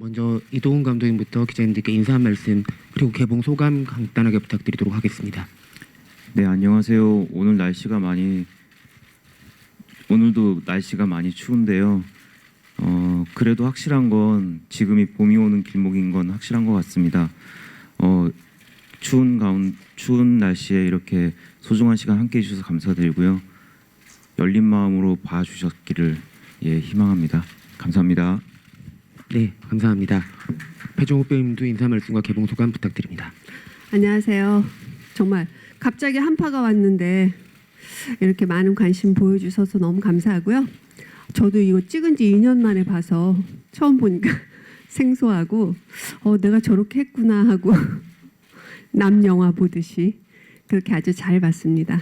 먼저 이도훈 감독님부터 기자님들께 인사 한 말씀 그리고 개봉 소감 간단하게 부탁드리도록 하겠습니다. 네, 안녕하세요. 오늘도 날씨가 많이 추운데요. 그래도 확실한 건 지금이 봄이 오는 길목인 건 확실한 것 같습니다. 추운 날씨에 이렇게 소중한 시간 함께 해주셔서 감사드리고요. 열린 마음으로 봐주셨기를 희망합니다. 감사합니다. 네, 감사합니다. 배종욱 배우님도 인사 말씀과 개봉 소감 부탁드립니다. 안녕하세요. 정말 갑자기 한파가 왔는데 이렇게 많은 관심 보여주셔서 너무 감사하고요. 저도 이거 찍은 지 2년 만에 봐서 처음 보니까 생소하고 내가 저렇게 했구나 하고 남 영화 보듯이 그렇게 아주 잘 봤습니다.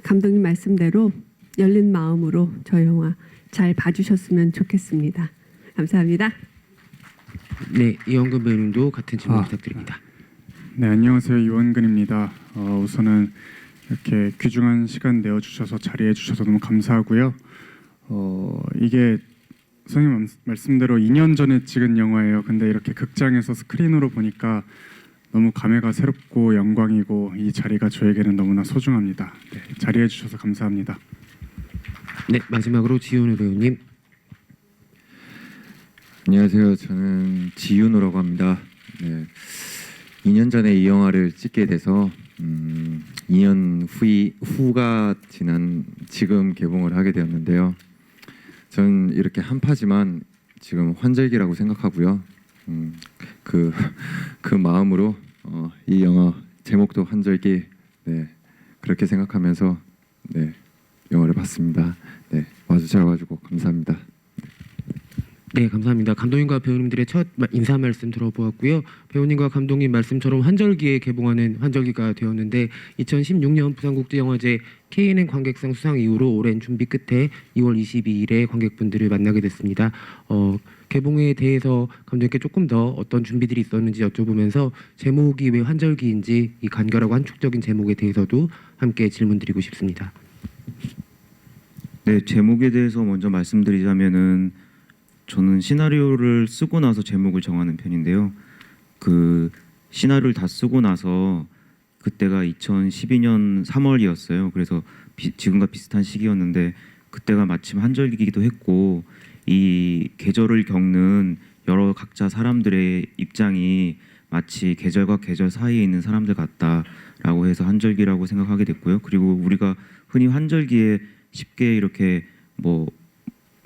감독님 말씀대로 열린 마음으로 저 영화 잘 봐주셨으면 좋겠습니다. 감사합니다. 네, 이원근 배우님도 같은 질문 부탁드립니다. 네, 안녕하세요. 이원근입니다. 우선은 이렇게 귀중한 시간 내어주셔서 자리해 주셔서 너무 감사하고요. 이게 선생님 말씀대로 2년 전에 찍은 영화예요. 근데 이렇게 극장에서 스크린으로 보니까 너무 감회가 새롭고 영광이고 이 자리가 저에게는 너무나 소중합니다. 네, 자리해 주셔서 감사합니다. 네, 마지막으로 지훈우 배우님. 안녕하세요. 저는 지윤우라고 합니다. 네, 2년 전에 이 영화를 찍게 돼서 2년 후가 지난 지금 개봉을 하게 되었는데요. 저는 이렇게 한파지만 지금 환절기라고 생각하고요. 그 마음으로 이 영화 제목도 환절기 그렇게 생각하면서 영화를 봤습니다. 와주셔가지고 감사합니다. 네, 감사합니다. 감독님과 배우님들의 첫 인사 말씀 들어보았고요. 배우님과 감독님 말씀처럼 환절기에 개봉하는 환절기가 되었는데 2016년 부산국제영화제 KNN 관객상 수상 이후로 오랜 준비 끝에 2월 22일에 관객분들을 만나게 됐습니다. 개봉에 대해서 감독님께 조금 더 어떤 준비들이 있었는지 여쭤보면서 제목이 왜 환절기인지 이 간결하고 한축적인 제목에 대해서도 함께 질문드리고 싶습니다. 네, 제목에 대해서 먼저 말씀드리자면은 저는 시나리오를 쓰고 나서 제목을 정하는 편인데요. 그 시나리오를 다 쓰고 나서 그때가 2012년 3월이었어요. 그래서 지금과 비슷한 시기였는데 그때가 마침 한절기이기도 했고 이 계절을 겪는 여러 각자 사람들의 입장이 마치 계절과 계절 사이에 있는 사람들 같다라고 해서 한절기라고 생각하게 됐고요. 그리고 우리가 흔히 한절기에 쉽게 이렇게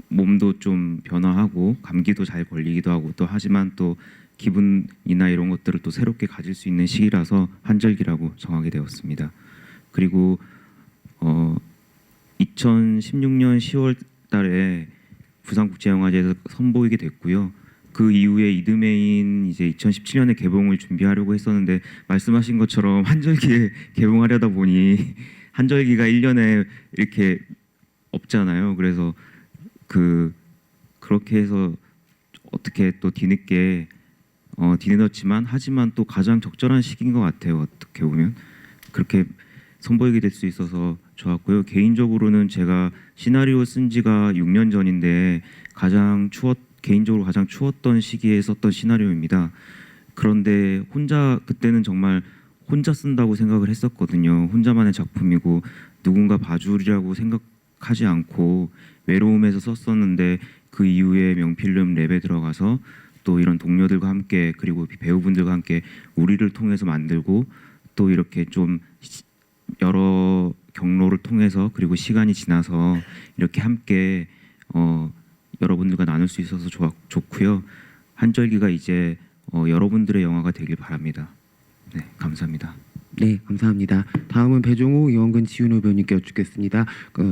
몸도 좀 변화하고 감기도 잘 걸리기도 하고 또 하지만 또 기분이나 이런 것들을 또 새롭게 가질 수 있는 시기라서 한절기라고 정하게 되었습니다. 그리고 2016년 10월 달에 부산국제영화제에서 선보이게 됐고요. 그 이후에 이듬해인 이제 2017년에 개봉을 준비하려고 했었는데 말씀하신 것처럼 한절기에 개봉하려다 보니 한절기가 1년에 이렇게 없잖아요. 그래서 그렇게 해서 어떻게 또 뒤늦었지만 하지만 또 가장 적절한 시기인 것 같아요. 어떻게 보면 그렇게 선보이게 될 수 있어서 좋았고요. 개인적으로는 제가 시나리오 쓴 지가 6년 전인데 개인적으로 가장 추웠던 시기에 썼던 시나리오입니다. 그런데 그때는 정말 혼자 쓴다고 생각을 했었거든요. 혼자만의 작품이고 누군가 봐주리라고 생각하지 않고 외로움에서 썼었는데 그 이후에 명필름 랩에 들어가서 또 이런 동료들과 함께 그리고 배우분들과 함께 우리를 통해서 만들고 또 이렇게 좀 여러 경로를 통해서 그리고 시간이 지나서 이렇게 함께 여러분들과 나눌 수 있어서 좋고요. 한절기가 이제 여러분들의 영화가 되길 바랍니다. 네, 감사합니다. 네, 감사합니다. 다음은 배종욱, 이원근, 지윤우 배우님께 여쭙겠습니다.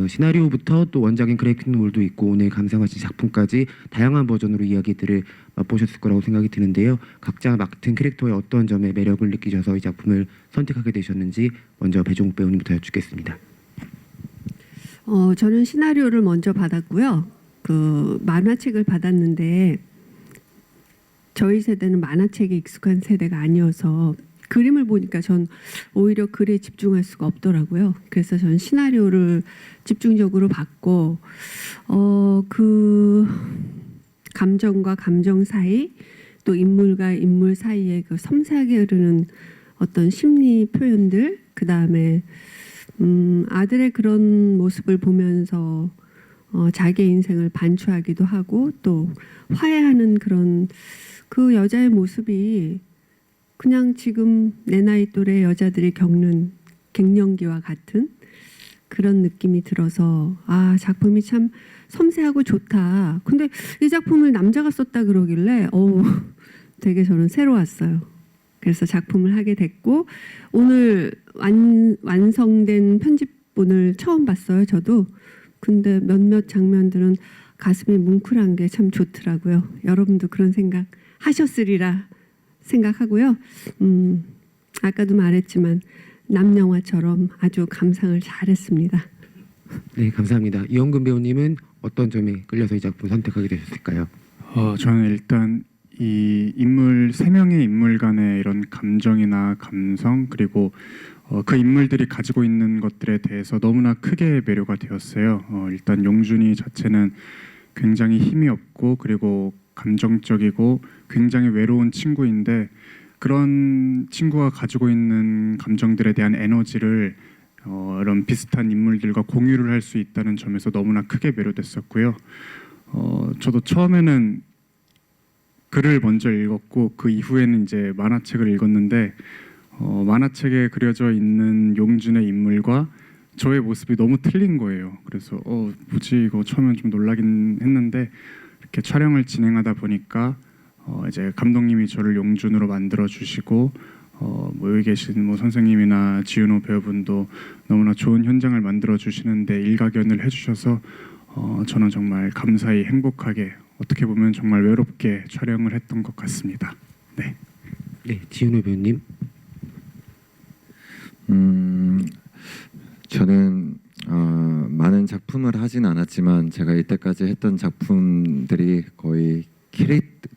시나리오부터 또 원작인 그래픽노블도 있고 오늘 감상하신 작품까지 다양한 버전으로 이야기들을 맛보셨을 거라고 생각이 드는데요. 각자 맡은 캐릭터의 어떤 점에 매력을 느끼셔서 이 작품을 선택하게 되셨는지 먼저 배종욱 배우님부터 여쭙겠습니다. 저는 시나리오를 먼저 받았고요. 만화책을 받았는데 저희 세대는 만화책에 익숙한 세대가 아니어서 그림을 보니까 전 오히려 글에 집중할 수가 없더라고요. 그래서 전 시나리오를 집중적으로 봤고 감정과 감정 사이 또 인물과 인물 사이에 그 섬세하게 흐르는 어떤 심리 표현들 그다음에 아들의 그런 모습을 보면서 자기의 인생을 반추하기도 하고 또 화해하는 그런 그 여자의 모습이 그냥 지금 내 나이 또래 여자들이 겪는 갱년기와 같은 그런 느낌이 들어서 아 작품이 참 섬세하고 좋다. 근데 이 작품을 남자가 썼다 그러길래 되게 저는 새로웠어요. 그래서 작품을 하게 됐고 오늘 완성된 편집본을 처음 봤어요. 저도. 근데 몇몇 장면들은 가슴이 뭉클한 게 참 좋더라고요. 여러분도 그런 생각 하셨으리라 생각하고요. 아까도 말했지만 남영화처럼 아주 감상을 잘했습니다. 네, 감사합니다. 이원근 배우님은 어떤 점에 끌려서 이 작품 선택하게 되셨을까요? 저는 일단 이 인물 세 명의 인물 간의 이런 감정이나 감성 그리고 그 인물들이 가지고 있는 것들에 대해서 너무나 크게 매료가 되었어요. 일단 용준이 자체는 굉장히 힘이 없고 그리고 감정적이고 굉장히 외로운 친구인데 그런 친구가 가지고 있는 감정들에 대한 에너지를 이런 비슷한 인물들과 공유를 할 수 있다는 점에서 너무나 크게 매료됐었고요. 저도 처음에는 글을 먼저 읽었고 그 이후에는 이제 만화책을 읽었는데 만화책에 그려져 있는 용준의 인물과 저의 모습이 너무 틀린 거예요. 그래서 뭐지 이거 처음엔 좀 놀라긴 했는데 이렇게 촬영을 진행하다 보니까 이제 감독님이 저를 용준으로 만들어 주시고 뭐 여기 계신 뭐 선생님이나 지윤호 배우분도 너무나 좋은 현장을 만들어 주시는데 일가견을 해주셔서 저는 정말 감사히 행복하게 어떻게 보면 정말 외롭게 촬영을 했던 것 같습니다. 네. 네, 지윤호 배우님. 저는 많은 작품을 하진 않았지만 제가 이때까지 했던 작품들이 거의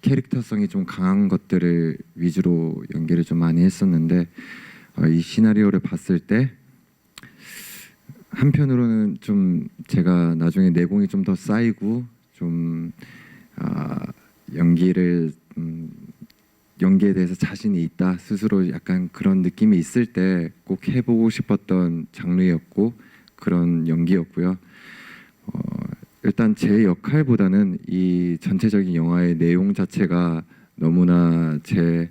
캐릭터성이 좀 강한 것들을 위주로 연기를 좀 많이 했었는데 이 시나리오를 봤을 때 한편으로는 좀 제가 나중에 내공이 좀 더 쌓이고 좀 연기에 대해서 자신이 있다 스스로 약간 그런 느낌이 있을 때 꼭 해보고 싶었던 장르였고 그런 연기였고요. 일단 제 역할보다는 이 전체적인 영화의 내용 자체가 너무나 제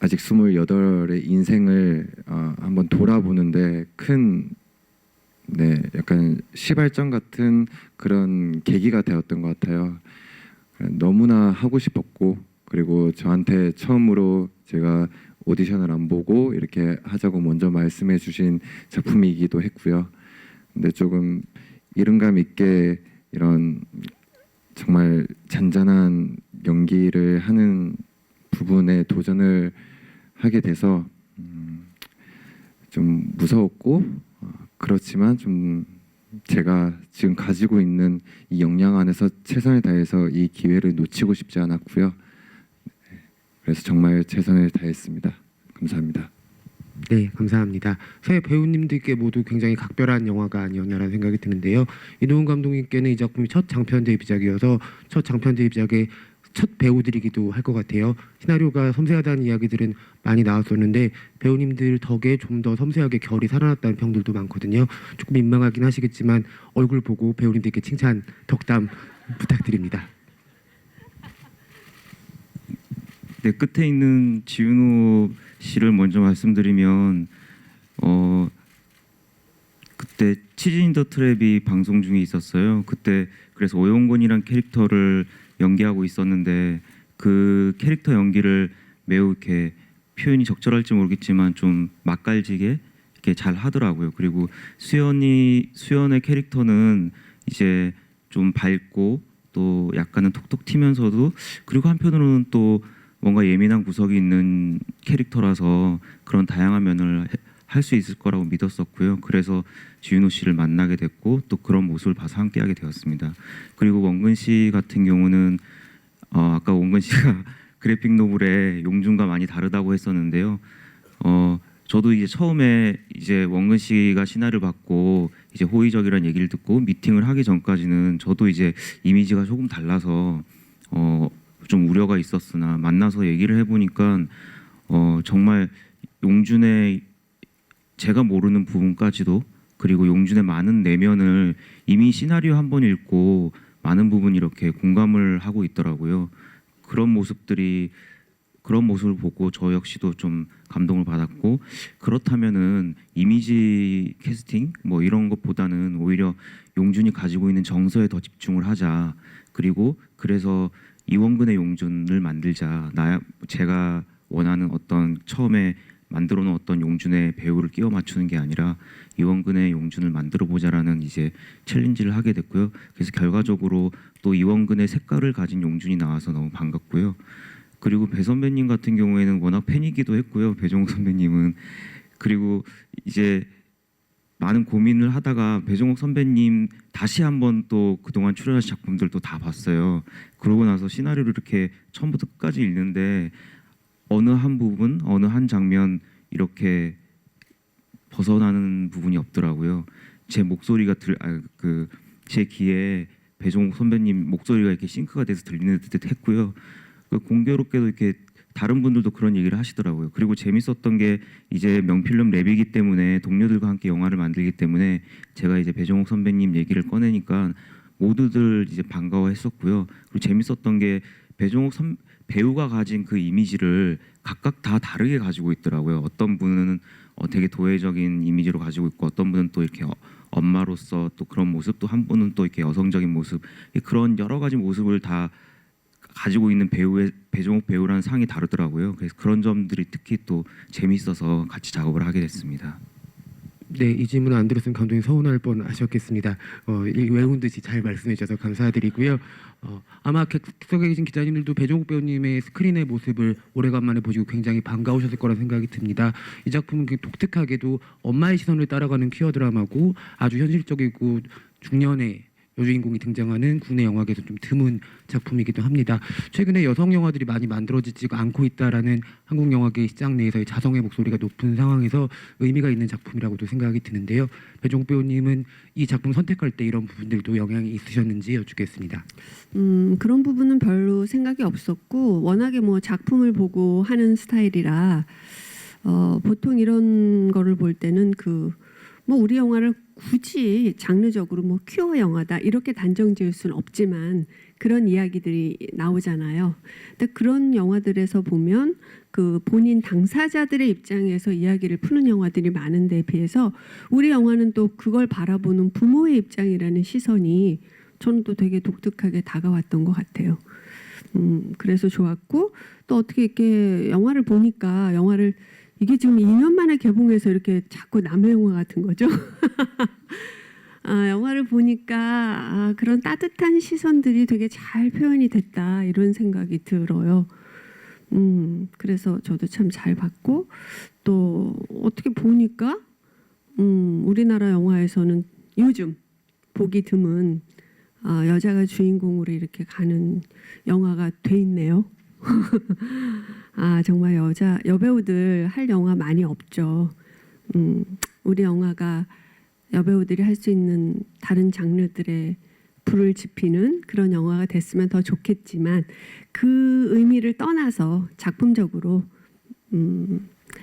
아직 28의 인생을 한번 돌아보는데 큰 약간 시발점 같은 그런 계기가 되었던 것 같아요. 너무나 하고 싶었고 그리고 저한테 처음으로 제가 오디션을 안 보고 이렇게 하자고 먼저 말씀해 주신 작품이기도 했고요. 근데 조금 이른감 있게 이런 정말 잔잔한 연기를 하는 부분에 도전을 하게 돼서 좀 무서웠고 그렇지만 좀 제가 지금 가지고 있는 이 역량 안에서 최선을 다해서 이 기회를 놓치고 싶지 않았고요. 그래서 정말 최선을 다했습니다. 감사합니다. 네, 감사합니다. 새 배우님들께 모두 굉장히 각별한 영화가 아니었나라는 생각이 드는데요. 이동훈 감독님께는 이 작품이 첫 장편 데뷔작이어서 첫 장편 데뷔작의 첫 배우들이기도 할 것 같아요. 시나리오가 섬세하다는 이야기들은 많이 나왔었는데 배우님들 덕에 좀 더 섬세하게 결이 살아났다는 평들도 많거든요. 조금 민망하긴 하시겠지만 얼굴 보고 배우님들께 칭찬 덕담 부탁드립니다. 네, 끝에 있는 지윤호 씨를 먼저 말씀드리면 그때 치즈 인 더 트랩이 방송 중에 있었어요. 그때 그래서 오영곤이란 캐릭터를 연기하고 있었는데 그 캐릭터 연기를 매우 이렇게 표현이 적절할지 모르겠지만 좀 맛깔지게 이렇게 잘 하더라고요. 그리고 수연의 캐릭터는 이제 좀 밝고 또 약간은 톡톡 튀면서도 그리고 한편으로는 또 뭔가 예민한 구석이 있는 캐릭터라서 그런 다양한 면을 할 수 있을 거라고 믿었었고요. 그래서 지윤호 씨를 만나게 됐고 또 그런 모습을 봐서 함께하게 되었습니다. 그리고 원근 씨 같은 경우는 아까 원근 씨가 그래픽 노블의 용준과 많이 다르다고 했었는데요. 저도 이제 처음에 이제 원근 씨가 시나리오 받고 이제 호의적이라는 얘기를 듣고 미팅을 하기 전까지는 저도 이제 이미지가 조금 달라서 좀 우려가 있었으나 만나서 얘기를 해보니까 정말 용준의 제가 모르는 부분까지도 그리고 용준의 많은 내면을 이미 시나리오 한 번 읽고 많은 부분 이렇게 공감을 하고 있더라고요. 그런 모습을 보고 저 역시도 좀 감동을 받았고 그렇다면은 이미지 캐스팅 뭐 이런 것보다는 오히려 용준이 가지고 있는 정서에 더 집중을 하자. 그리고 그래서 이원근의 용준을 만들자. 제가 원하는 어떤 처음에 만들어 놓은 어떤 용준의 배우를 끼워 맞추는 게 아니라 이원근의 용준을 만들어 보자라는 이제 챌린지를 하게 됐고요. 그래서 결과적으로 또 이원근의 색깔을 가진 용준이 나와서 너무 반갑고요. 그리고 배 선배님 같은 경우에는 워낙 팬이기도 했고요. 배종욱 선배님은 그리고 이제 많은 고민을 하다가 배종욱 선배님 다시 한번 또 그동안 출연하신 작품들도 다 봤어요. 그러고 나서 시나리오를 이렇게 처음부터 끝까지 읽는데 어느 한 부분, 어느 한 장면 이렇게 벗어나는 부분이 없더라고요. 제 목소리가 제 귀에 배종욱 선배님 목소리가 이렇게 싱크가 돼서 들리는 듯 했고요. 공교롭게도 이렇게 다른 분들도 그런 얘기를 하시더라고요. 그리고 재밌었던 게 이제 명필름 랩이기 때문에 동료들과 함께 영화를 만들기 때문에 제가 이제 배종욱 선배님 얘기를 꺼내니까 모두들 이제 반가워했었고요. 그리고 재밌었던 게 배우가 가진 그 이미지를 각각 다 다르게 가지고 있더라고요. 어떤 분은 되게 도회적인 이미지로 가지고 있고 어떤 분은 또 이렇게 엄마로서 또 그런 모습, 또 한 분은 또 이렇게 여성적인 모습, 그런 여러 가지 모습을 다 가지고 있는 배종욱 배우라는 상이 다르더라고요. 그래서 그런 점들이 특히 또 재밌어서 같이 작업을 하게 됐습니다. 네, 이 질문 안 들었으면 감독님 서운할 뻔하셨겠습니다. 외운 듯이 잘 말씀해 주셔서 감사드리고요. 아마 객석에 계신 기자님들도 배종욱 배우님의 스크린의 모습을 오래간만에 보시고 굉장히 반가우셨을 거라 생각이 듭니다. 이 작품은 독특하게도 엄마의 시선을 따라가는 퀴어 드라마고 아주 현실적이고 중년의 여주인공이 등장하는 국내 영화계에서 좀 드문 작품이기도 합니다. 최근에 여성 영화들이 많이 만들어지지 않고 있다라는 한국 영화계 시장 내에서의 자성의 목소리가 높은 상황에서 의미가 있는 작품이라고도 생각이 드는데요. 배종욱 배우님은 이 작품 선택할 때 이런 부분들도 영향이 있으셨는지 여쭙겠습니다. 그런 부분은 별로 생각이 없었고 워낙에 뭐 작품을 보고 하는 스타일이라 보통 이런 거를 볼 때는 뭐 우리 영화를 굳이 장르적으로 뭐 큐어 영화다 이렇게 단정 지을 수는 없지만 그런 이야기들이 나오잖아요. 근데 그런 영화들에서 보면 본인 당사자들의 입장에서 이야기를 푸는 영화들이 많은데 비해서 우리 영화는 또 그걸 바라보는 부모의 입장이라는 시선이 저는 또 되게 독특하게 다가왔던 것 같아요. 그래서 좋았고 또 어떻게 이렇게 영화를 보니까 이게 지금 2년 만에 개봉해서 이렇게 자꾸 남의 영화 같은 거죠. 영화를 보니까 그런 따뜻한 시선들이 되게 잘 표현이 됐다 이런 생각이 들어요. 그래서 저도 참 잘 봤고 또 어떻게 보니까 우리나라 영화에서는 요즘 보기 드문 여자가 주인공으로 이렇게 가는 영화가 돼 있네요. 정말 여배우들 할 영화 많이 없죠. 우리 영화가 여배우들이 할 수 있는 다른 장르들의 불을 지피는 그런 영화가 됐으면 더 좋겠지만 그 의미를 떠나서 작품적으로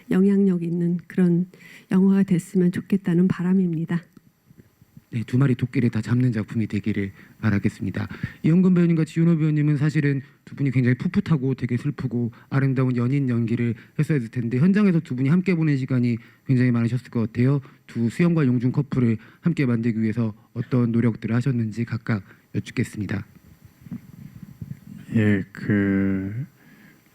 영향력 있는 그런 영화가 됐으면 좋겠다는 바람입니다. 네, 두 마리 토끼를 다 잡는 작품이 되기를 바라겠습니다. 이원근 배우님과 지윤호 배우님은 사실은 두 분이 굉장히 풋풋하고 되게 슬프고 아름다운 연인 연기를 했어야 될 텐데 현장에서 두 분이 함께 보낸 시간이 굉장히 많으셨을 것 같아요. 두 수영과 용준 커플을 함께 만들기 위해서 어떤 노력들을 하셨는지 각각 여쭙겠습니다. 예,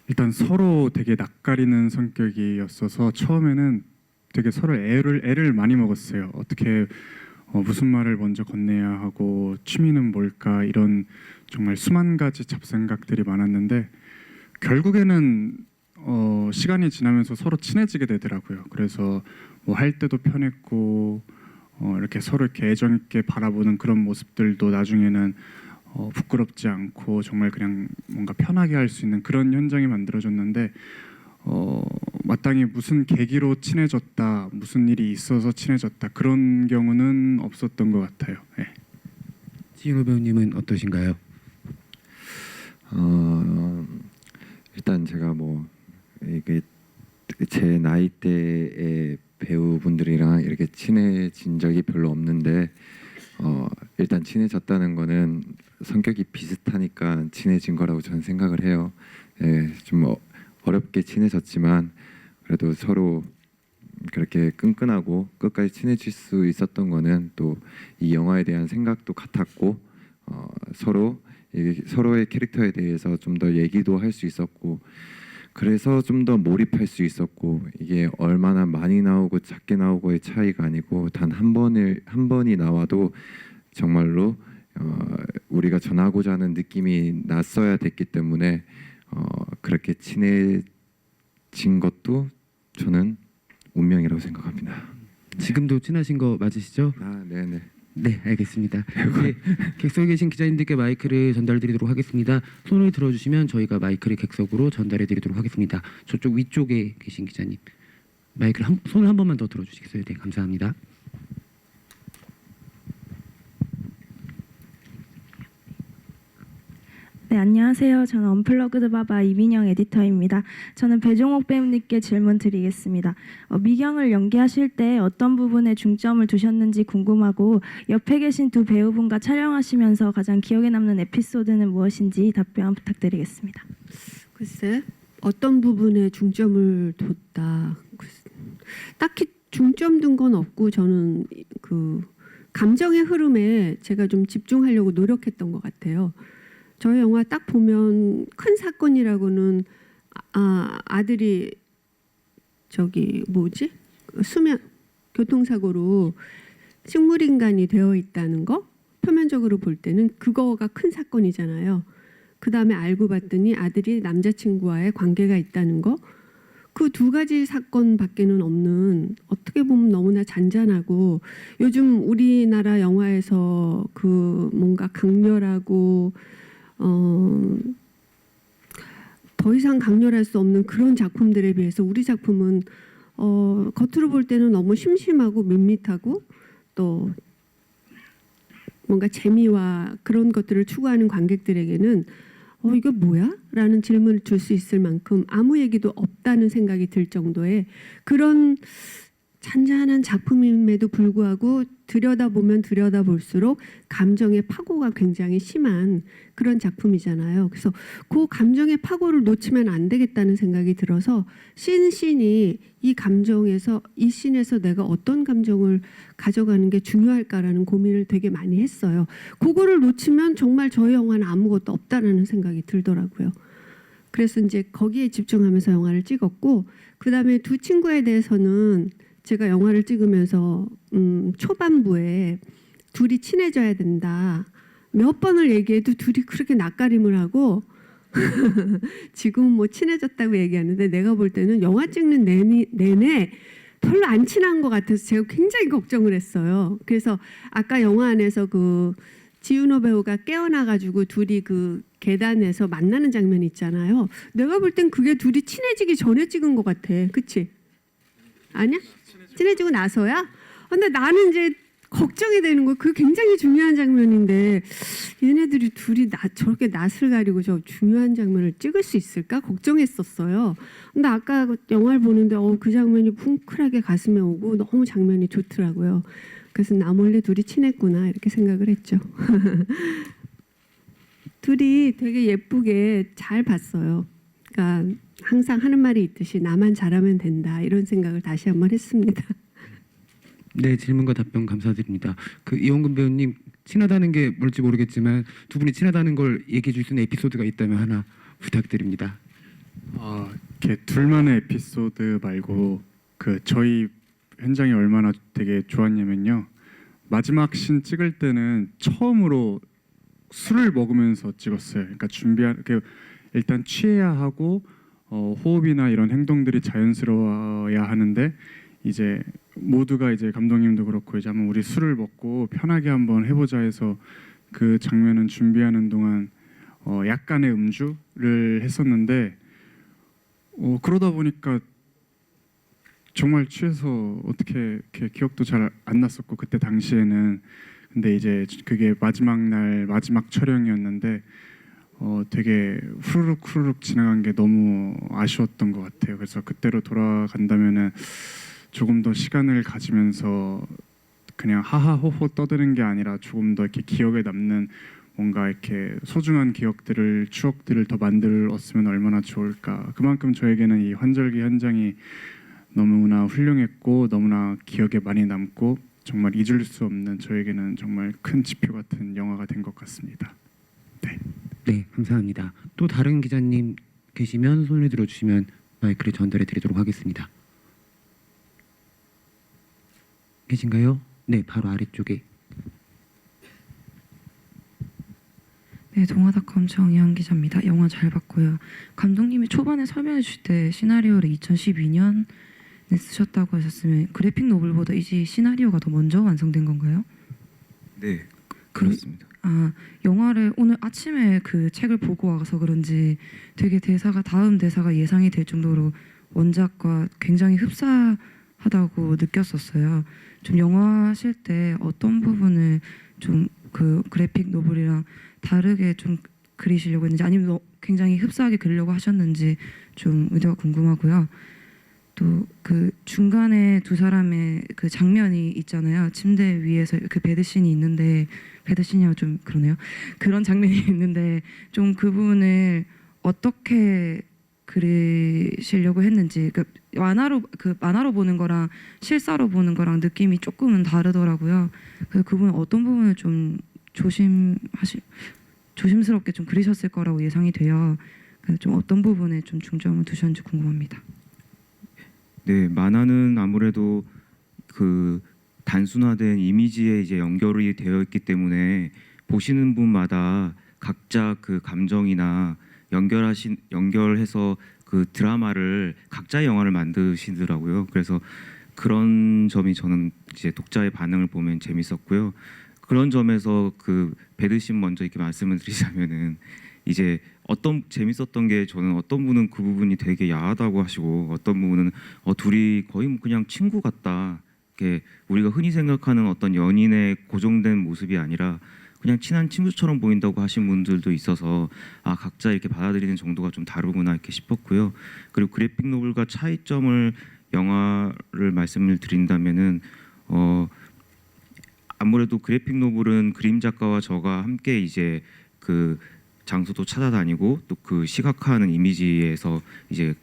일단 서로 되게 낯가리는 성격이었어서 처음에는 되게 서로 애를 많이 먹었어요. 어떻게 무슨 말을 먼저 건네야 하고 취미는 뭘까 이런 정말 수만 가지 잡생각들이 많았는데 결국에는 시간이 지나면서 서로 친해지게 되더라고요. 그래서 뭐 할 때도 편했고 이렇게 서로 이렇게 애정 있게 바라보는 그런 모습들도 나중에는 부끄럽지 않고 정말 그냥 뭔가 편하게 할 수 있는 그런 현장이 만들어졌는데 마땅히 무슨 계기로 친해졌다, 무슨 일이 있어서 친해졌다 그런 경우는 없었던 것 같아요. 예. 지윤호 배우님은 어떠신가요? 일단 제가 뭐 이게 제 나이대의 배우분들이랑 이렇게 친해진 적이 별로 없는데 일단 친해졌다는 거는 성격이 비슷하니까 친해진 거라고 저는 생각을 해요. 예, 좀 어렵게 친해졌지만 그래도 서로 그렇게 끈끈하고 끝까지 친해질 수 있었던 거는 또 이 영화에 대한 생각도 같았고 서로의 캐릭터에 대해서 좀 더 얘기도 할 수 있었고 그래서 좀 더 몰입할 수 있었고 이게 얼마나 많이 나오고 작게 나오고의 차이가 아니고 단 한 번이 나와도 정말로 우리가 전하고자 하는 느낌이 났어야 됐기 때문에 그렇게 친해진 것도 저는 운명이라고 생각합니다. 지금도 친하신 거 맞으시죠? 네네. 네, 알겠습니다. 이제 객석에 계신 기자님들께 마이크를 전달드리도록 하겠습니다. 손을 들어주시면 저희가 마이크를 객석으로 전달해드리도록 하겠습니다. 저쪽 위쪽에 계신 기자님 마이크를 손을 한 번만 더 들어주시겠어요? 네, 감사합니다. 네, 안녕하세요. 저는 언플러그드 바바 이민영 에디터입니다. 저는 배종옥 배우님께 질문 드리겠습니다. 미경을 연기하실 때 어떤 부분에 중점을 두셨는지 궁금하고 옆에 계신 두 배우분과 촬영하시면서 가장 기억에 남는 에피소드는 무엇인지 답변 부탁드리겠습니다. 글쎄 어떤 부분에 중점을 뒀다. 딱히 중점 둔 건 없고 저는 그 감정의 흐름에 제가 좀 집중하려고 노력했던 것 같아요. 저희 영화 딱 보면 큰 사건이라고는 아들이 수면 교통사고로 식물인간이 되어 있다는 거 표면적으로 볼 때는 그거가 큰 사건이잖아요. 그 다음에 알고 봤더니 아들이 남자친구와의 관계가 있다는 거 그 두 가지 사건밖에는 없는 어떻게 보면 너무나 잔잔하고 요즘 우리나라 영화에서 그 뭔가 강렬하고 더 이상 강렬할 수 없는 그런 작품들에 비해서 우리 작품은 겉으로 볼 때는 너무 심심하고 밋밋하고 또 뭔가 재미와 그런 것들을 추구하는 관객들에게는 이거 뭐야? 라는 질문을 줄 수 있을 만큼 아무 얘기도 없다는 생각이 들 정도의 그런 잔잔한 작품임에도 불구하고 들여다보면 들여다볼수록 감정의 파고가 굉장히 심한 그런 작품이잖아요. 그래서 그 감정의 파고를 놓치면 안 되겠다는 생각이 들어서 씬이 이 감정에서 이 씬에서 내가 어떤 감정을 가져가는 게 중요할까라는 고민을 되게 많이 했어요. 그거를 놓치면 정말 저희 영화는 아무것도 없다라는 생각이 들더라고요. 그래서 이제 거기에 집중하면서 영화를 찍었고 그다음에 두 친구에 대해서는 제가 영화를 찍으면서 초반부에 둘이 친해져야 된다. 몇 번을 얘기해도 둘이 그렇게 낯가림을 하고 지금 뭐 친해졌다고 얘기하는데 내가 볼 때는 영화 찍는 내내 별로 안 친한 것 같아서 제가 굉장히 걱정을 했어요. 그래서 아까 영화 안에서 그 지윤호 배우가 깨어나가지고 둘이 그 계단에서 만나는 장면이 있잖아요. 내가 볼 땐 그게 둘이 친해지기 전에 찍은 것 같아. 그치? 아니야? 친해지고 나서야? 근데 나는 이제 걱정이 되는 거야. 그게 굉장히 중요한 장면인데 얘네들이 둘이 저렇게 낯을 가리고 저 중요한 장면을 찍을 수 있을까? 걱정했었어요. 근데 아까 영화를 보는데 그 장면이 뭉클하게 가슴에 오고 너무 장면이 좋더라고요. 그래서 나 몰래 둘이 친했구나 이렇게 생각을 했죠. 둘이 되게 예쁘게 잘 봤어요. 그러니까 항상 하는 말이 있듯이 나만 잘하면 된다 이런 생각을 다시 한번 했습니다. 네, 질문과 답변 감사드립니다. 그 이원근 배우님 친하다는 게 뭘지 모르겠지만 두 분이 친하다는 걸 얘기해 줄 수 있는 에피소드가 있다면 하나 부탁드립니다. 이렇게 둘만의 에피소드 말고 그 저희 현장이 얼마나 되게 좋았냐면요. 마지막 씬 찍을 때는 처음으로 술을 먹으면서 찍었어요. 그러니까 일단 취해야 하고 호흡이나 이런 행동들이 자연스러워야 하는데 이제 모두가 이제 감독님도 그렇고 이제 한번 우리 술을 먹고 편하게 한번 해보자 해서 그 장면은 준비하는 동안 약간의 음주를 했었는데 그러다 보니까 정말 취해서 어떻게 이렇게 기억도 잘 안 났었고 그때 당시에는 근데 이제 그게 마지막 날 마지막 촬영이었는데 되게 후루룩 지나간 게 너무 아쉬웠던 것 같아요. 그래서 그때로 돌아간다면은 조금 더 시간을 가지면서 그냥 하하호호 떠드는 게 아니라 조금 더 이렇게 기억에 남는 뭔가 이렇게 소중한 기억들을 추억들을 더 만들었으면 얼마나 좋을까. 그만큼 저에게는 이 환절기 현장이 너무나 훌륭했고 너무나 기억에 많이 남고 정말 잊을 수 없는 저에게는 정말 큰 지표 같은 영화가 된 것 같습니다. 네, 감사합니다. 또 다른 기자님 계시면 손을 들어주시면 마이크를 전달해 드리도록 하겠습니다. 계신가요? 네, 바로 아래쪽에. 네, 동아닷컴 정희영 기자입니다. 영화 잘 봤고요. 감독님이 초반에 설명해 주실 때 시나리오를 2012년에 쓰셨다고 하셨으면 그래픽 노블보다 이제 시나리오가 더 먼저 완성된 건가요? 네, 그렇습니다. 영화를 오늘 아침에 그 책을 보고 와서 그런지 되게 다음 대사가 예상이 될 정도로 원작과 굉장히 흡사하다고 느꼈었어요. 좀 영화 하실 때 어떤 부분을 좀 그 그래픽 노블이랑 다르게 좀 그리시려고 했는지 아니면 굉장히 흡사하게 그리려고 하셨는지 좀 의도가 궁금하고요. 또 그 중간에 두 사람의 그 장면이 있잖아요. 침대 위에서 그 베드씬이 있는데 베드씬이야 좀 그러네요. 그런 장면이 있는데 좀 그 부분을 어떻게 그리시려고 했는지 만화로 보는 거랑 실사로 보는 거랑 느낌이 조금은 다르더라고요. 그래서 그 부분 어떤 부분을 좀 조심스럽게 좀 그리셨을 거라고 예상이 돼요. 그래서 좀 어떤 부분에 좀 중점을 두셨는지 궁금합니다. 네, 만화는 아무래도 그 단순화된 이미지에 이제 연결이 되어 있기 때문에 보시는 분마다 각자 그 감정이나 연결해서 그 드라마를 각자의 영화를 만드시더라고요. 그래서 그런 점이 저는 이제 독자의 반응을 보면 재밌었고요. 그런 점에서 그 배드신 먼저 이렇게 말씀을 드리자면은 이제 재밌었던 게 저는 어떤 분은 그 부분이 되게 야하다고 하시고 어떤 분은 둘이 거의 뭐 그냥 친구 같다. 이렇게 우리가 흔히 생각하는 어떤 연인의 고정된 모습이 아니라 그냥 친한 친구처럼 보인다고 하신 분들도 있어서 각자 이렇게 받아들이는 정도가 좀 다르구나 이렇게 싶었고요. 그리고 그래픽 노블과 차이점을 영화를 말씀을 드린다면은 아무래도 그래픽 노블은 그림 작가와 저가 함께 이제 그 장소도 찾아다니고 또 그 시각화하는 이미지에서 이제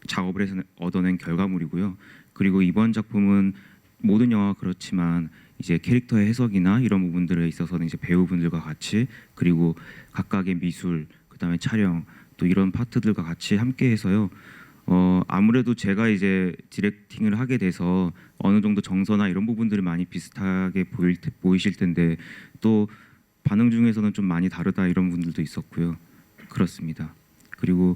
작업을 해서 얻어낸 결과물이고요. 그리고 이번 작품은 모든 영화가 그렇지만 이제 캐릭터의 해석이나 이런 부분들에 있어서는 이제 배우분들과 같이 그리고 각각의 미술 그다음에 촬영 또 이런 파트들과 같이 함께해서요. 아무래도 제가 이제 디렉팅을 하게 돼서 어느 정도 정서나 이런 부분들이 많이 비슷하게 보이실 텐데 또 반응 중에서는 좀 많이 다르다 이런 분들도 있었고요. 그렇습니다. 그리고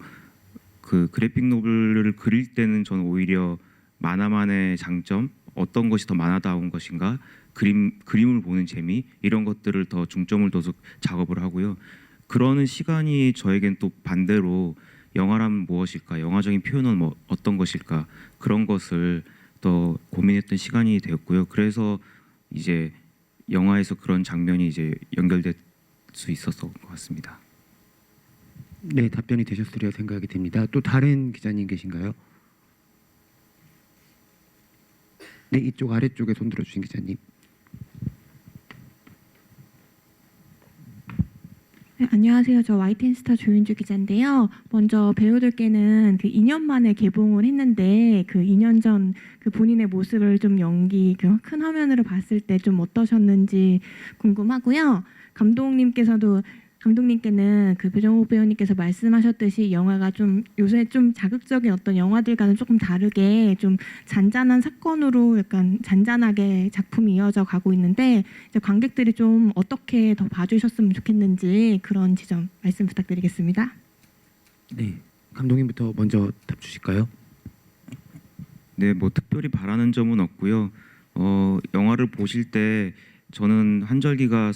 그 그래픽 노블을 그릴 때는 저는 오히려 만화만의 장점, 어떤 것이 더 만화다운 것인가, 그림을 보는 재미 이런 것들을 더 중점을 둬서 작업을 하고요. 그러는 시간이 저에겐 또 반대로 영화라면 무엇일까, 영화적인 표현은 어떤 것일까 그런 것을 더 고민했던 시간이 되었고요. 그래서 이제 영화에서 그런 장면이 이제 연결될 수 있었던 것 같습니다. 네, 답변이 되셨으리라 생각이 됩니다. 또 다른 기자님 계신가요? 네, 이쪽 아래쪽에 손 들어주신 기자님. 네, 안녕하세요. 저 YTN스타 조윤주 기자인데요. 먼저 배우들께는 그 2년 만에 개봉을 했는데 그 2년 전 그 본인의 모습을 좀 그 큰 화면으로 봤을 때 좀 어떠셨는지 궁금하고요. 감독님께는 그 배정옥 배우님께서 말씀하셨듯이 영화가 좀 요새 좀 자극적인 어떤 영화들과는 조금 다르게 좀 잔잔한 사건으로 약간 잔잔하게 작품이 이어져 가고 있는데 이제 관객들이 좀 어떻게 더 봐주셨으면 좋겠는지 그런 지점 말씀 부탁드리겠습니다. 네, 감독님부터 먼저 답 주실까요? 네, 뭐 특별히 바라는 점은 없고요. 영화를 보실 때 저는 한절기가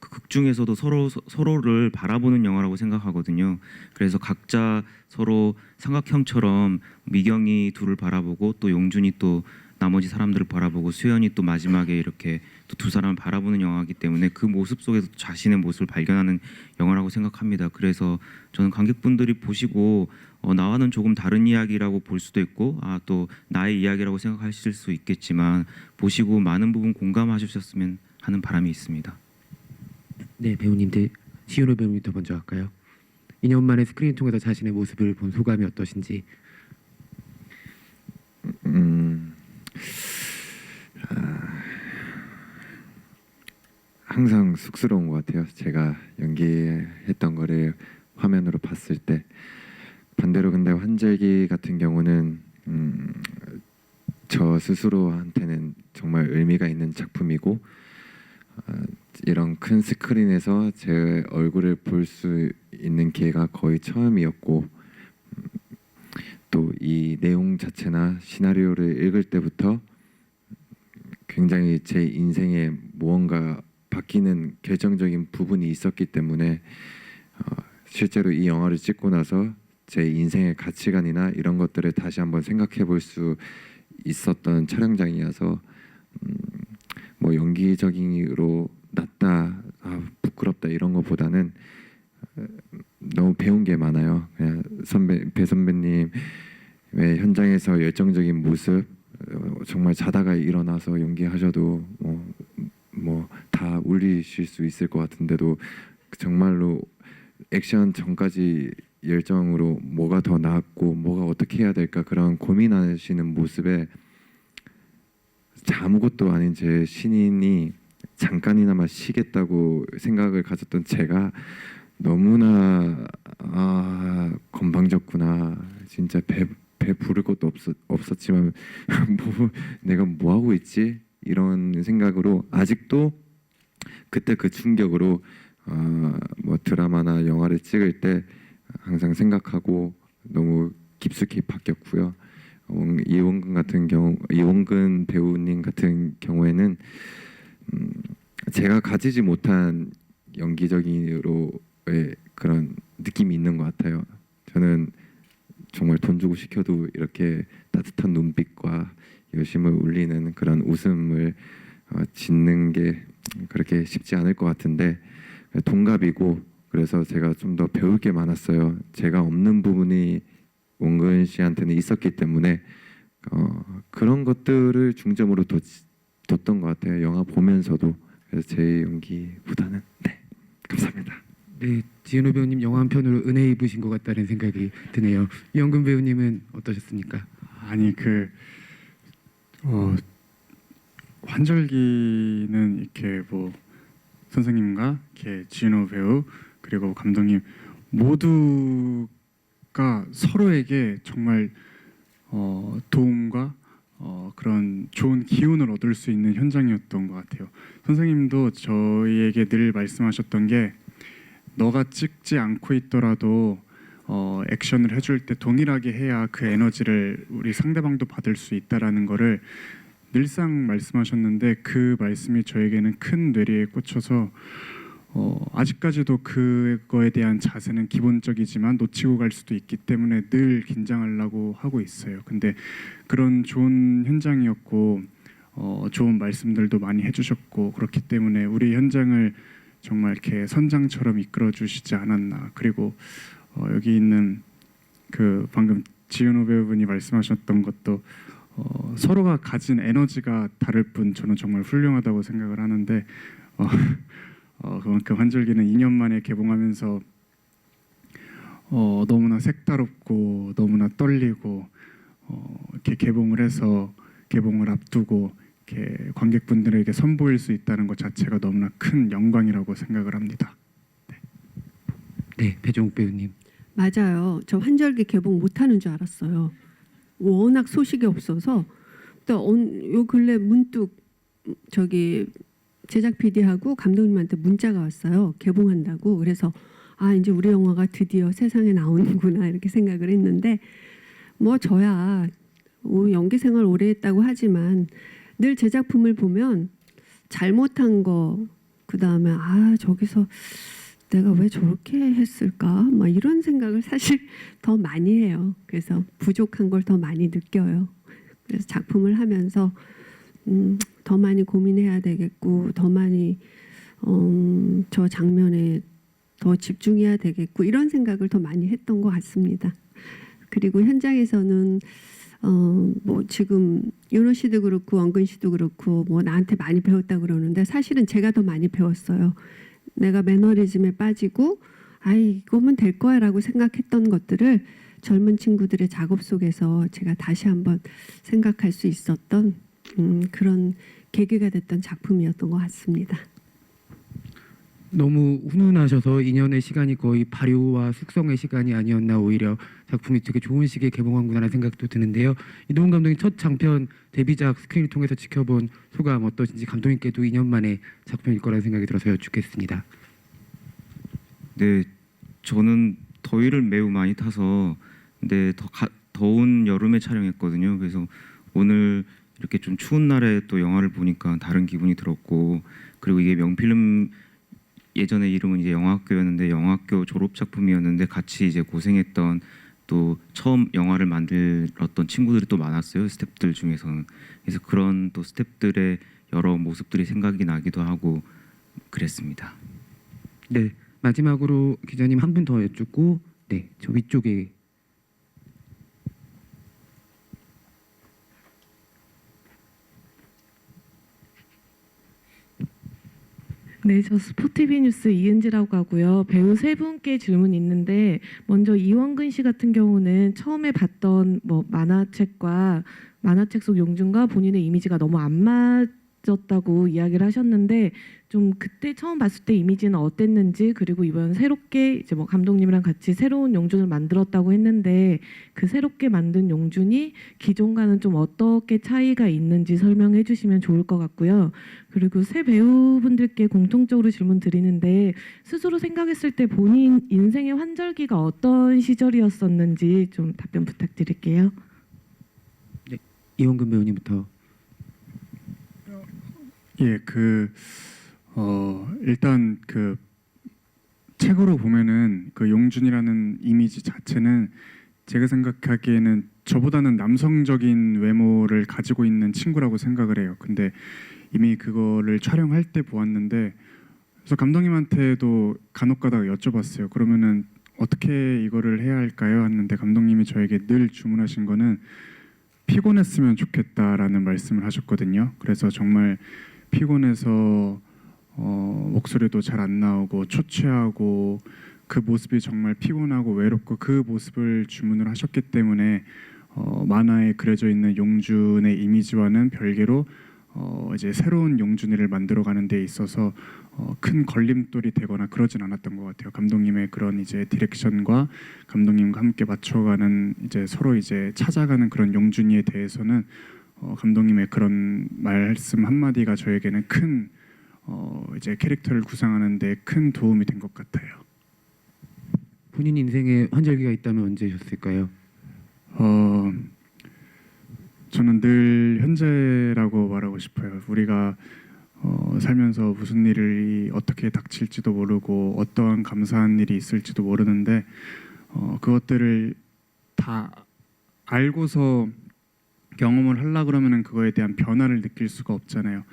그 극 중에서도 서로를 바라보는 영화라고 생각하거든요. 그래서 각자 서로 삼각형처럼 미경이 둘을 바라보고 또 용준이 또 나머지 사람들을 바라보고 수연이 또 마지막에 이렇게 또 두 사람을 바라보는 영화이기 때문에 그 모습 속에서 자신의 모습을 발견하는 영화라고 생각합니다. 그래서 저는 관객분들이 보시고 나와는 조금 다른 이야기라고 볼 수도 있고 또 나의 이야기라고 생각하실 수 있겠지만 보시고 많은 부분 공감하셨으면 하는 바람이 있습니다. 네, 배우님들 지윤호 배우님부터 먼저 할까요? 2년 만에 스크린 통해서 자신의 모습을 본 소감이 어떠신지. 항상 쑥스러운 것 같아요. 제가 연기했던 거를 화면으로 봤을 때. 반대로 근데 환절기 같은 경우는 저 스스로한테는 정말 의미가 있는 작품이고 이런 큰 스크린에서 제 얼굴을 볼 수 있는 기회가 거의 처음이었고 또 이 내용 자체나 시나리오를 읽을 때부터 굉장히 제 인생에 무언가 바뀌는 결정적인 부분이 있었기 때문에 실제로 이 영화를 찍고 나서 제 인생의 가치관이나 이런 것들을 다시 한번 생각해 볼 수 있었던 촬영장이어서 뭐 연기적으로 낫다, 부끄럽다 이런 것보다는 너무 배운 게 많아요. 그냥 배 선배님의 현장에서 열정적인 모습, 정말 자다가 일어나서 연기하셔도 뭐 다 울리실 수 있을 것 같은데도 정말로 액션 전까지 열정으로 뭐가 더 나았고 뭐가 어떻게 해야 될까 그런 고민하시는 모습에 아무것도 아닌 제 신인이 잠깐이나마 쉬겠다고 생각을 가졌던 제가 너무나 건방졌구나. 진짜 배 부를 것도 없었지만 내가 뭐 하고 있지? 이런 생각으로 아직도 그때 그 충격으로 뭐 드라마나 영화를 찍을 때 항상 생각하고 너무 깊숙이 바뀌었고요. 이원근 배우님 같은 경우에는 제가 가지지 못한 연기적으로의 그런 느낌이 있는 것 같아요. 저는 정말 돈 주고 시켜도 이렇게 따뜻한 눈빛과 여심을 울리는 그런 웃음을 짓는 게 그렇게 쉽지 않을 것 같은데 동갑이고 그래서 제가 좀 더 배울 게 많았어요. 제가 없는 부분이 원근 씨한테는 있었기 때문에 그런 것들을 중점으로 뒀던 것 같아요. 영화 보면서도. 그래서 제 연기보다는 네, 감사합니다. 네, 지은호 배우님 영화 한 편으로 은혜 입으신 것 같다는 생각이 드네요. 이원근 배우님은 어떠셨습니까? 아니 환절기는 이렇게 뭐 선생님과 이렇게 지은호 배우 그리고 감독님 모두가 서로에게 정말 도움과 그런 좋은 기운을 얻을 수 있는 현장이었던 것 같아요. 선생님도 저희에게 늘 말씀하셨던 게 너가 찍지 않고 있더라도 액션을 해줄 때 동일하게 해야 그 에너지를 우리 상대방도 받을 수 있다라는 거를 늘상 말씀하셨는데 그 말씀이 저에게는 큰 뇌리에 꽂혀서 아직까지도 그거에 대한 자세는 기본적이지만 놓치고 갈 수도 있기 때문에 늘 긴장하려고 하고 있어요. 근데 그런 좋은 현장이었고 좋은 말씀들도 많이 해주셨고 그렇기 때문에 우리 현장을 정말 이렇게 선장처럼 이끌어 주시지 않았나. 그리고 여기 있는 그 방금 지은호 배우분이 말씀하셨던 것도 서로가 가진 에너지가 다를 뿐 저는 정말 훌륭하다고 생각을 하는데 그만큼 환절기는 2년 만에 개봉하면서 너무나 색다롭고 너무나 떨리고 이렇게 개봉을 해서 개봉을 앞두고 이렇게 관객분들에게 선보일 수 있다는 것 자체가 너무나 큰 영광이라고 생각을 합니다. 네, 배종욱 배우님. 맞아요. 저 환절기 개봉 못하는 줄 알았어요. 워낙 소식이 없어서 또 요 근래 문득 저기 제작 PD하고 감독님한테 문자가 왔어요. 개봉한다고. 그래서 이제 우리 영화가 드디어 세상에 나오는구나 이렇게 생각을 했는데 뭐 저야 연기 생활 오래 했다고 하지만 늘 제 작품을 보면 잘못한 거 그 다음에 저기서 내가 왜 저렇게 했을까? 막 이런 생각을 사실 더 많이 해요. 그래서 부족한 걸 더 많이 느껴요. 그래서 작품을 하면서 더 많이 고민해야 되겠고, 더 많이 저 장면에 더 집중해야 되겠고, 이런 생각을 더 많이 했던 것 같습니다. 그리고 현장에서는 뭐 지금 윤호 씨도 그렇고 원근 씨도 그렇고 뭐 나한테 많이 배웠다 그러는데 사실은 제가 더 많이 배웠어요. 내가 매너리즘에 빠지고 이거면 될 거야라고 생각했던 것들을 젊은 친구들의 작업 속에서 제가 다시 한번 생각할 수 있었던 그런 계기가 됐던 작품이었던 것 같습니다. 너무 훈훈하셔서 2년의 시간이 거의 발효와 숙성의 시간이 아니었나, 오히려 작품이 되게 좋은 시기에 개봉한구나라는 생각도 드는데요. 이동훈 감독님 첫 장편 데뷔작 스크린을 통해서 지켜본 소감 어떠신지, 감독님께도 2년 만에 작품일 거라는 생각이 들어서 여쭙겠습니다. 네, 저는 더위를 매우 많이 타서 근데 더운 여름에 촬영했거든요. 그래서 오늘 이렇게 좀 추운 날에 또 영화를 보니까 다른 기분이 들었고, 그리고 이게 명필름 예전에 이름은 이제 영화학교였는데 영화학교 졸업 작품이었는데 같이 이제 고생했던 또 처음 영화를 만들었던 친구들이 또 많았어요. 스태프들 중에서는. 그래서 그런 또 스태프들의 여러 모습들이 생각이 나기도 하고 그랬습니다. 네, 마지막으로 기자님 한 분 더 여쭙고, 네, 저 위쪽에. 네, 저 스포티비 뉴스 이은지라고 하고요. 배우 세 분께 질문 있는데, 먼저 이원근 씨 같은 경우는 처음에 봤던 뭐 만화책 속 용준과 본인의 이미지가 너무 안 맞았다고 이야기를 하셨는데, 좀 그때 처음 봤을 때 이미지는 어땠는지, 그리고 이번 새롭게 이제 뭐 감독님이랑 같이 새로운 용준을 만들었다고 했는데 그 새롭게 만든 용준이 기존과는 좀 어떻게 차이가 있는지 설명해 주시면 좋을 것 같고요. 그리고 새 배우분들께 공통적으로 질문 드리는데, 스스로 생각했을 때 본인 인생의 환절기가 어떤 시절이었었는지 좀 답변 부탁드릴게요. 네, 이원근 배우님부터. 예, 일단 그 책으로 보면은 그 용준이라는 이미지 자체는 제가 생각하기에는 저보다는 남성적인 외모를 가지고 있는 친구라고 생각을 해요. 근데 이미 그거를 촬영할 때 보았는데, 그래서 감독님한테도 간혹가다가 여쭤봤어요. 그러면은 어떻게 이거를 해야 할까요? 했는데 감독님이 저에게 늘 주문하신 거는 피곤했으면 좋겠다라는 말씀을 하셨거든요. 그래서 정말 피곤해서 목소리도 잘 안 나오고 초췌하고 그 모습이 정말 피곤하고 외롭고 그 모습을 주문을 하셨기 때문에 만화에 그려져 있는 용준의 이미지와는 별개로 이제 새로운 용준이를 만들어가는 데 있어서 큰 걸림돌이 되거나 그러진 않았던 것 같아요. 감독님의 그런 이제 디렉션과 감독님과 함께 맞춰가는 이제 서로 이제 찾아가는 그런 용준이에 대해서는 감독님의 그런 말씀 한마디가 저에게는 큰 이제 캐릭터를 구상하는 데 큰 도움이 된 것 같아요. 본인 인생에 환절기가 있다면 언제셨을까요? 저는 늘 현재라고 말하고 싶어요. 우리가 살면서 무슨 일이 어떻게 닥칠지도 모르고 어떠한 감사한 일이 있을지도 모르는데 그것들을 다 알고서 경험을 하려고 그러면은 그거에 대한 변화를 느낄 수가 없잖아요.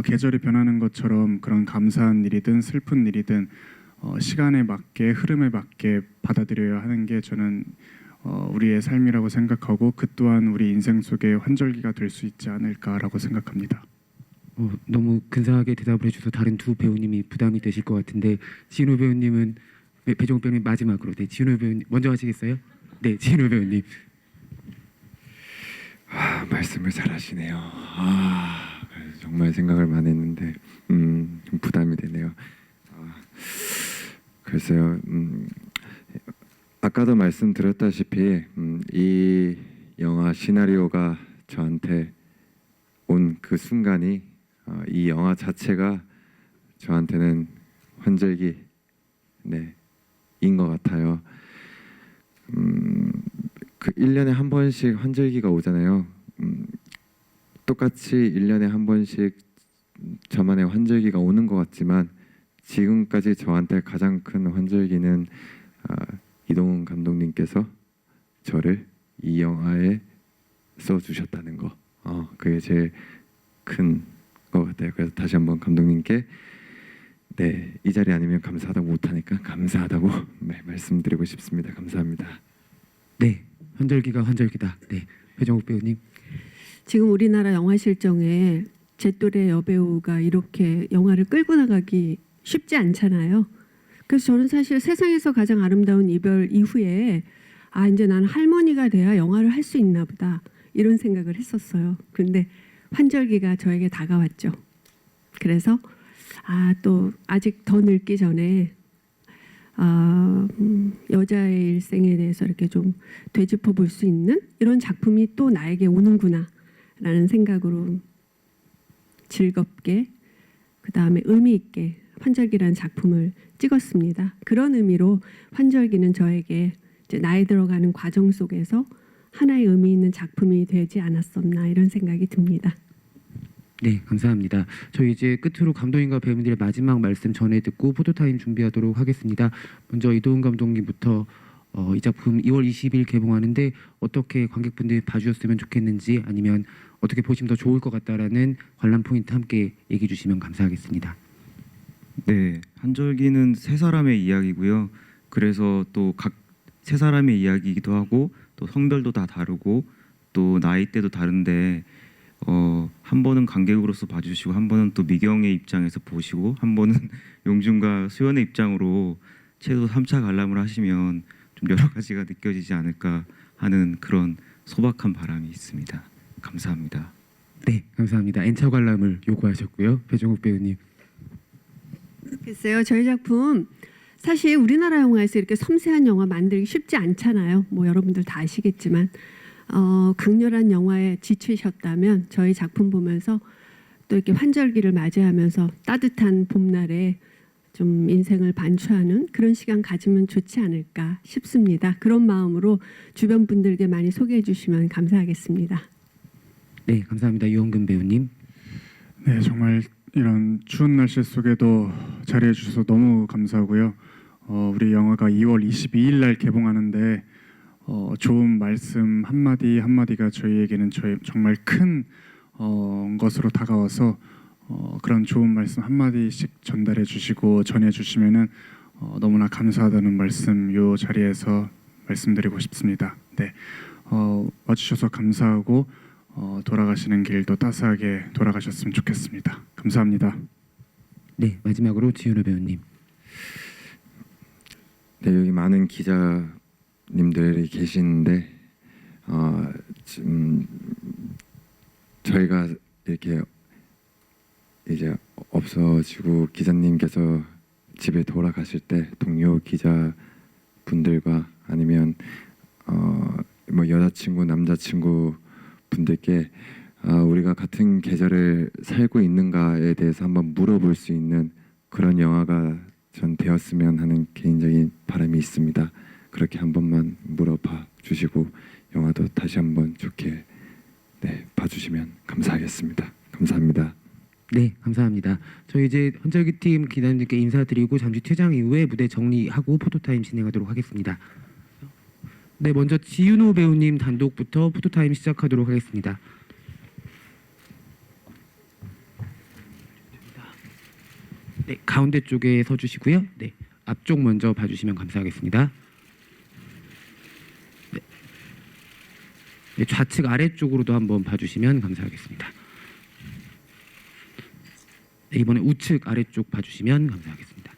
계절이 변하는 것처럼 그런 감사한 일이든 슬픈 일이든 시간에 맞게 흐름에 맞게 받아들여야 하는 게 저는 우리의 삶이라고 생각하고 그 또한 우리 인생 속의 환절기가 될 수 있지 않을까라고 생각합니다. 너무 근사하게 대답을 해주셔서 다른 두 배우님이 부담이 되실 것 같은데, 지은호 배우님은, 배종욱 배우님 마지막으로, 네, 지은호 배우님 먼저 하시겠어요? 네, 지은호 배우님. 말씀을 잘하시네요. 정말 생각을 많이 했는데 좀 부담이 되네요. 글쎄요. 아까도 말씀드렸다시피 이 영화 시나리오가 저한테 온 그 순간이 이 영화 자체가 저한테는 환절기 인 것 같아요. 그 1년에 한 번씩 환절기가 오잖아요. 똑같이 1년에 한 번씩 저만의 환절기가 오는 것 같지만 지금까지 저한테 가장 큰 환절기는 이동훈 감독님께서 저를 이 영화에 써주셨다는 거. 그게 제일 큰 것 같아요. 그래서 다시 한번 감독님께 이 자리 아니면 감사하다고 못하니까 감사하다고 말씀드리고 싶습니다. 감사합니다. 네, 환절기가 환절기다. 네, 배정욱 배우님. 지금 우리나라 영화 실정에 제 또래 여배우가 이렇게 영화를 끌고 나가기 쉽지 않잖아요. 그래서 저는 사실 세상에서 가장 아름다운 이별 이후에 이제 나는 할머니가 돼야 영화를 할 수 있나 보다 이런 생각을 했었어요. 그런데 환절기가 저에게 다가왔죠. 그래서 또 아직 더 늙기 전에 여자의 일생에 대해서 이렇게 좀 되짚어 볼 수 있는 이런 작품이 또 나에게 오는구나라는 생각으로 즐겁게 그다음에 의미 있게 환절기라는 작품을 찍었습니다. 그런 의미로 환절기는 저에게 이제 나이 들어가는 과정 속에서 하나의 의미 있는 작품이 되지 않았었나 이런 생각이 듭니다. 네, 감사합니다. 저희 이제 끝으로 감독님과 배우님들의 마지막 말씀 전해 듣고 포토타임 준비하도록 하겠습니다. 먼저 이도훈 감독님부터 이 작품 2월 20일 개봉하는데 어떻게 관객분들이 봐주셨으면 좋겠는지 아니면 어떻게 보시면 더 좋을 것 같다라는 관람 포인트 함께 얘기해 주시면 감사하겠습니다. 네, 한절기는 세 사람의 이야기고요. 그래서 또 각 세 사람의 이야기이기도 하고 또 성별도 다 다르고 또 나이대도 다른데 한 번은 관객으로서 봐주시고 한 번은 또 미경의 입장에서 보시고 한 번은 용준과 수연의 입장으로 최소 3차 관람을 하시면 좀 여러 가지가 느껴지지 않을까 하는 그런 소박한 바람이 있습니다. 감사합니다. 네, 감사합니다. N차 관람을 요구하셨고요. 배정욱 배우님. 글쎄요, 저희 작품 사실 우리나라 영화에서 이렇게 섬세한 영화 만들기 쉽지 않잖아요. 뭐 여러분들 다 아시겠지만 강렬한 영화에 지치셨다면 저희 작품 보면서 또 이렇게 환절기를 맞이하면서 따뜻한 봄날에 좀 인생을 반추하는 그런 시간 가지면 좋지 않을까 싶습니다. 그런 마음으로 주변 분들께 많이 소개해 주시면 감사하겠습니다. 네, 감사합니다. 유원근 배우님. 네, 정말 이런 추운 날씨 속에도 자리해 주셔서 너무 감사하고요. 우리 영화가 2월 22일 날 개봉하는데 좋은 말씀 한마디 한마디가 저희에게는 정말 큰 것으로 다가와서 그런 좋은 말씀 한마디씩 전달해 주시고 전해 주시면은 너무나 감사하다는 말씀 이 자리에서 말씀드리고 싶습니다. 네, 와주셔서 감사하고 돌아가시는 길도 따스하게 돌아가셨으면 좋겠습니다. 감사합니다. 네, 마지막으로 지윤호 배우님. 네, 여기 많은 기자님들이 계시는데 지금 저희가 이렇게 이제 없어지고 기자님께서 집에 돌아가실 때 동료 기자분들과 아니면 뭐 여자친구 남자친구 분들께 우리가 같은 계절을 살고 있는가에 대해서 한번 물어볼 수 있는 그런 영화가 전 되었으면 하는 개인적인 바람이 있습니다. 그렇게 한 번만 물어봐 주시고 영화도 다시 한번 좋게 봐주시면 감사하겠습니다. 감사합니다. 네, 감사합니다. 저희 이제 환절기 팀 기자님들께 인사드리고 잠시 퇴장 이후에 무대 정리하고 포토타임 진행하도록 하겠습니다. 네, 먼저 지윤호 배우님 단독부터 포토타임 시작하도록 하겠습니다. 네, 가운데 쪽에 서주시고요. 네, 앞쪽 먼저 봐주시면 감사하겠습니다. 네, 좌측 아래쪽으로도 한번 봐주시면 감사하겠습니다. 네, 이번에 우측 아래쪽 봐주시면 감사하겠습니다.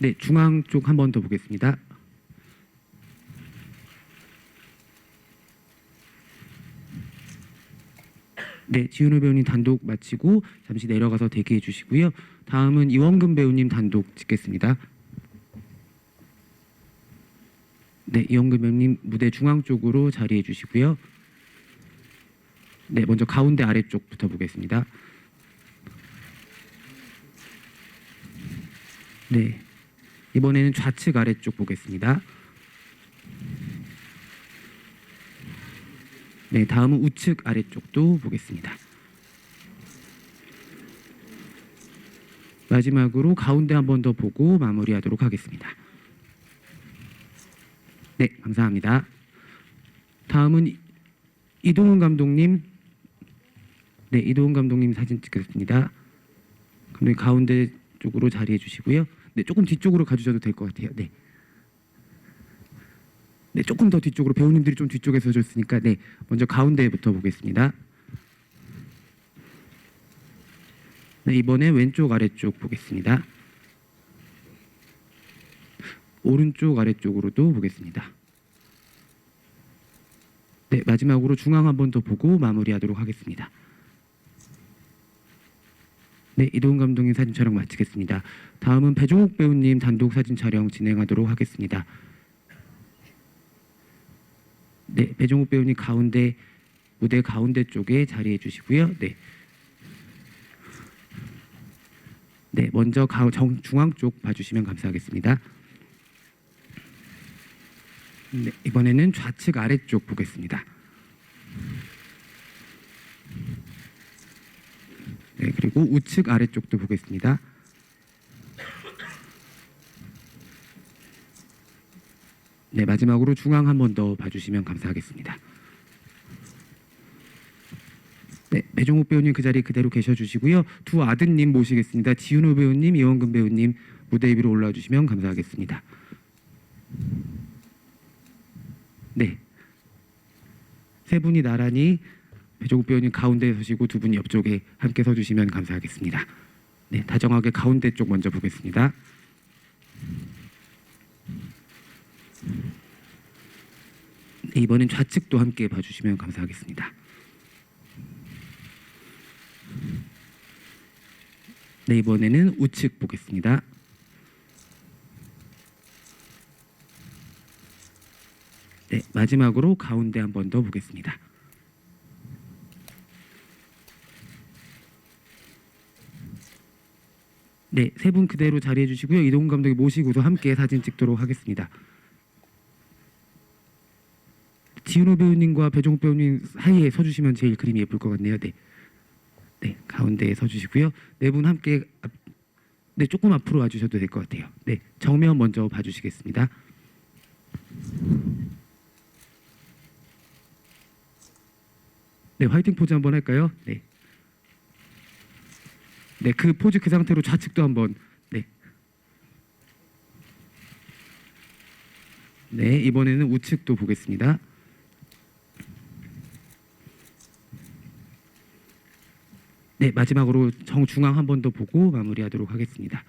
네, 중앙 쪽 한 번 더 보겠습니다. 네, 지윤호 배우님 단독 마치고 잠시 내려가서 대기해 주시고요. 다음은 이원근 배우님 단독 찍겠습니다. 네, 이원근 배우님 무대 중앙 쪽으로 자리해 주시고요. 네, 먼저 가운데 아래쪽부터 보겠습니다. 네, 이번에는 좌측 아래쪽 보겠습니다. 네, 다음은 우측 아래쪽도 보겠습니다. 마지막으로 가운데 한 번 더 보고 마무리하도록 하겠습니다. 네, 감사합니다. 다음은 이동훈 감독님. 네, 이동훈 감독님 사진 찍겠습니다. 감독님 가운데 쪽으로 자리해 주시고요. 네, 조금 뒤쪽으로 가주셔도 될 것 같아요. 네. 네, 조금 더 뒤쪽으로 배우님들이 좀 뒤쪽에 서줬으니까 네, 먼저 가운데부터 보겠습니다. 네, 이번에 왼쪽 아래쪽 보겠습니다. 오른쪽 아래쪽으로도 보겠습니다. 네, 마지막으로 중앙 한 번 더 보고 마무리하도록 하겠습니다. 네, 이동훈 감독님 사진 촬영 마치겠습니다. 다음은 배종욱 배우님 단독 사진 촬영 진행하도록 하겠습니다. 네, 배종욱 배우님 가운데 무대 가운데 쪽에 자리해 주시고요. 네. 네, 먼저 중앙 쪽 봐주시면 감사하겠습니다. 네, 이번에는 좌측 아래쪽 보겠습니다. 네, 그리고 우측 아래쪽도 보겠습니다. 네, 마지막으로 중앙 한 번 더 봐주시면 감사하겠습니다. 네, 배종욱 배우님 그 자리에 그대로 계셔주시고요. 두 아드님 모시겠습니다. 지윤호 배우님, 이원근 배우님 무대 위로 올라와 주시면 감사하겠습니다. 네, 세 분이 나란히 배종욱 배우님 가운데에 서시고 두 분이 옆쪽에 함께 서주시면 감사하겠습니다. 네, 다정하게 가운데 쪽 먼저 보겠습니다. 네, 이번엔 좌측도 함께 봐주시면 감사하겠습니다. 네, 이번에는 우측 보겠습니다. 네, 마지막으로 가운데 한 번 더 보겠습니다. 네, 세 분 그대로 자리해 주시고요. 이동훈 감독이 모시고서 함께 사진 찍도록 하겠습니다. 지윤호 배우님과 배종욱 배우님 사이에 서주시면 제일 그림이 예쁠 것 같네요. 네, 네, 가운데에 서주시고요. 네 분 함께 네, 조금 앞으로 와주셔도 될 것 같아요. 네, 정면 먼저 봐주시겠습니다. 네, 화이팅 포즈 한번 할까요? 네. 네, 그 포즈 그 상태로 좌측도 한번. 네. 네, 이번에는 우측도 보겠습니다. 네, 마지막으로 정중앙 한 번 더 보고 마무리하도록 하겠습니다.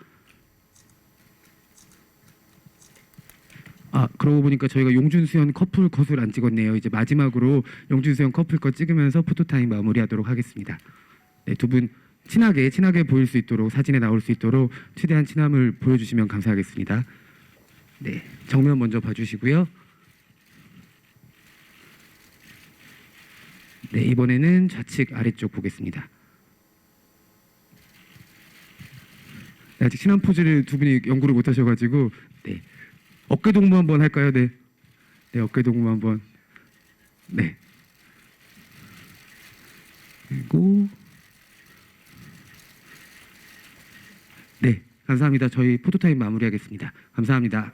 아, 그러고 보니까 저희가 용준수연 커플 컷을 안 찍었네요. 이제 마지막으로 용준수연 커플 컷 찍으면서 포토타임 마무리하도록 하겠습니다. 네, 두 분 친하게 보일 수 있도록 사진에 나올 수 있도록 최대한 친함을 보여주시면 감사하겠습니다. 네, 정면 먼저 봐주시고요. 네, 이번에는 좌측 아래쪽 보겠습니다. 네, 아직 친한 포즈를 두 분이 연구를 못 하셔가지고 네, 어깨 동무 한번 할까요? 네, 네, 어깨 동무 한번. 네, 그리고 네, 감사합니다. 저희 포토타임 마무리하겠습니다. 감사합니다.